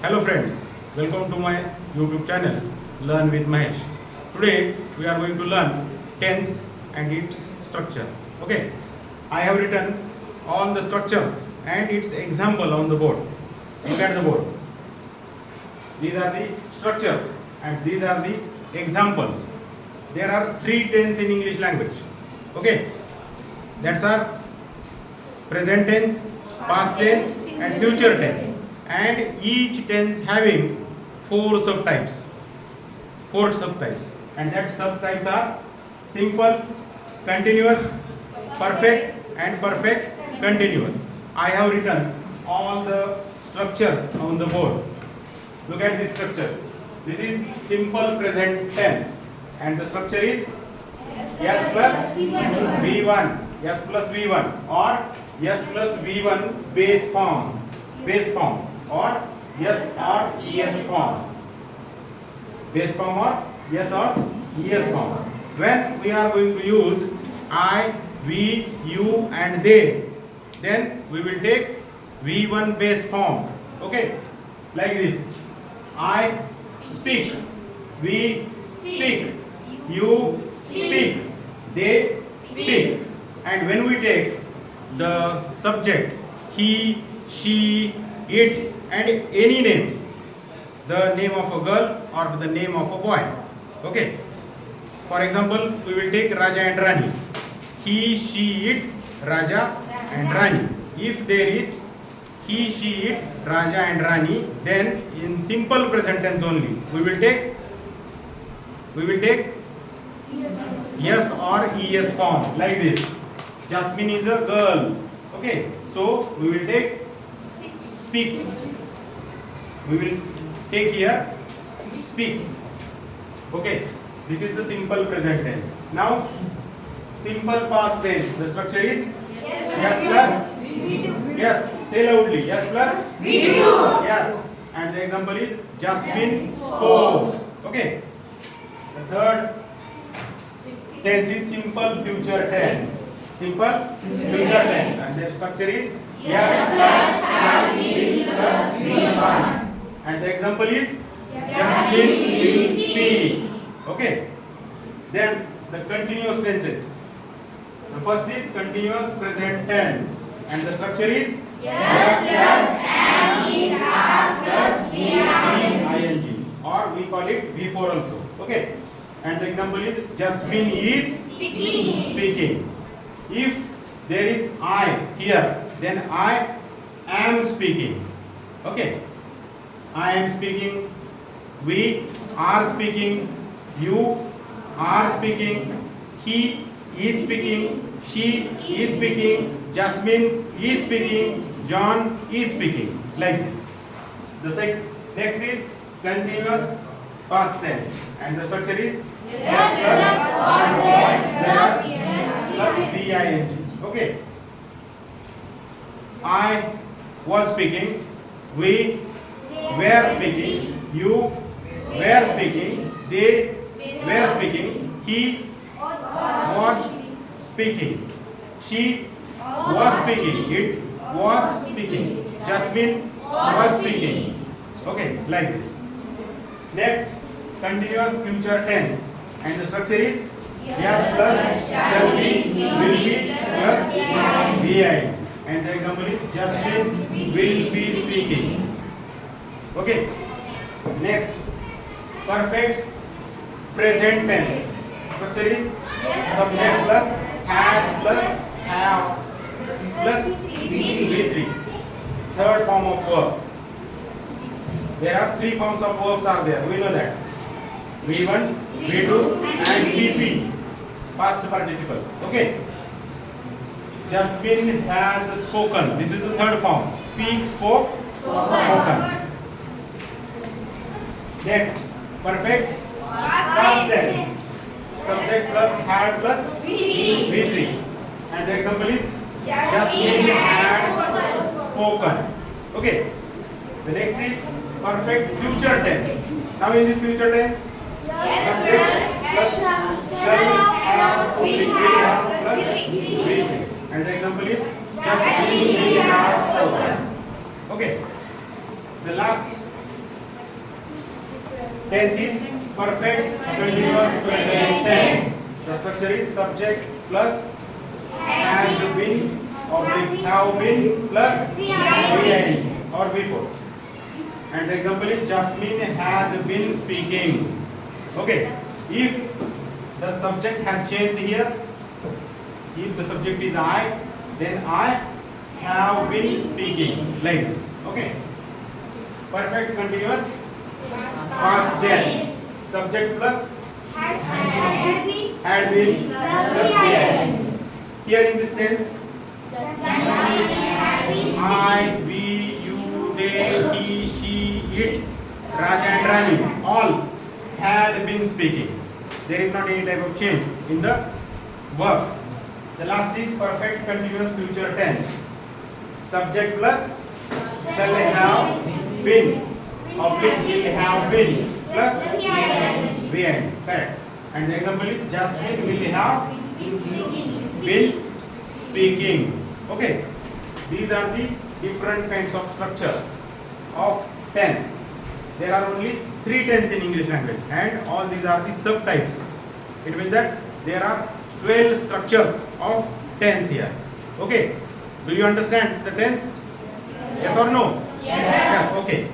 Hello friends, welcome to my YouTube channel Learn with Mahesh. Today we are going to learn tense and its structure. Okay, I have written all the structures and its example on the board. Look at the board. These are the structures and these are the examples. There are three tense in English language. Okay, that's our present tense, past tense and future tense. And each tense having four subtypes. And that subtypes are simple, continuous, perfect and perfect continuous. I have written all the structures on the board. Look at these structures. This is simple present tense and the structure is S plus V1, S plus V1 or S plus V1 base form or S or ES form. Base form or S or ES form. When we are going to use I, we, you and they, then we will take V1 base form. Okay, like this. I speak, we speak, you speak, they speak. And when we take the subject he, she, it and any name, the name of a girl or the name of a boy. Okay, for example, we will take Raja and Rani. He, she, it, Raja and Rani. If there is he, she, it, Raja and Rani, then in simple present tense only we will take yes or es form, like this. Jasmine is a girl. Okay, so we will take speaks. We will take here speaks. Okay, this is the simple present tense. Now simple past tense, the structure is yes plus yes, say loudly, yes plus yes, and the example is Jasmine spoke. Okay, the third tense is simple future tense. Simple future tense, and the structure is yes plus shall be plus V1, and the example is Jasmine will speak. Okay, then the continuous tenses. The first is continuous present tense, and the structure is yes plus and it are plus ing, or we call it V4 also. Okay, and the example is Jasmine is speaking. If there is I here, then I am speaking. Okay, I am speaking, we are speaking, you are speaking, he is speaking, she is speaking, Jasmine is speaking, John is speaking, like this. The next is continuous past tense, and the structure is plus VING. Okay, I was speaking, we were speaking, you were speaking, they were speaking, he was speaking, she was speaking, it was speaking, Jasmine was speaking. Okay, like this. Next, continuous future tense, and the structure is yes plus shall be, will be plus VI, and the example is Jasmine will be speaking. Okay, next, perfect present tense. Structure is subject plus had plus have plus V3. Third form of verb. There are three forms of verbs are there. We know that. V1, V2 and VP. Past participle. Okay. Jasmine has spoken. This is the third form. Speak, spoke, spoken. Next, perfect past tense. Subject plus had plus V3. And the example is Jasmine had spoken. Okay. The next is perfect future tense. Now in this future tense, subject plus shall have will have plus V3. And the example is Jasmine will have spoken. Okay. The last tense is perfect continuous present tense. The structure is subject plus has been or have been plus ing or before. And the example is Jasmine has been speaking. Okay. If the subject has changed here, if the subject is I, then I have been speaking like this. Okay. Perfect continuous past tense. Subject plus had been plus ing. Here in this tense, I, we, you, they, he, she, it, Raja and Rani all had been speaking. There is not any type of change in the verb. The last is perfect continuous future tense. Subject plus shall have been, object will have been plus VN. Correct. And the example is Jasmine will have been speaking. Okay. These are the different kinds of structures of tense. There are only 3 tense in English language, and all these are the subtypes. It means that there are 12 structures of tense here. Okay. Do you understand the tense? Yes or no? Yes. Okay.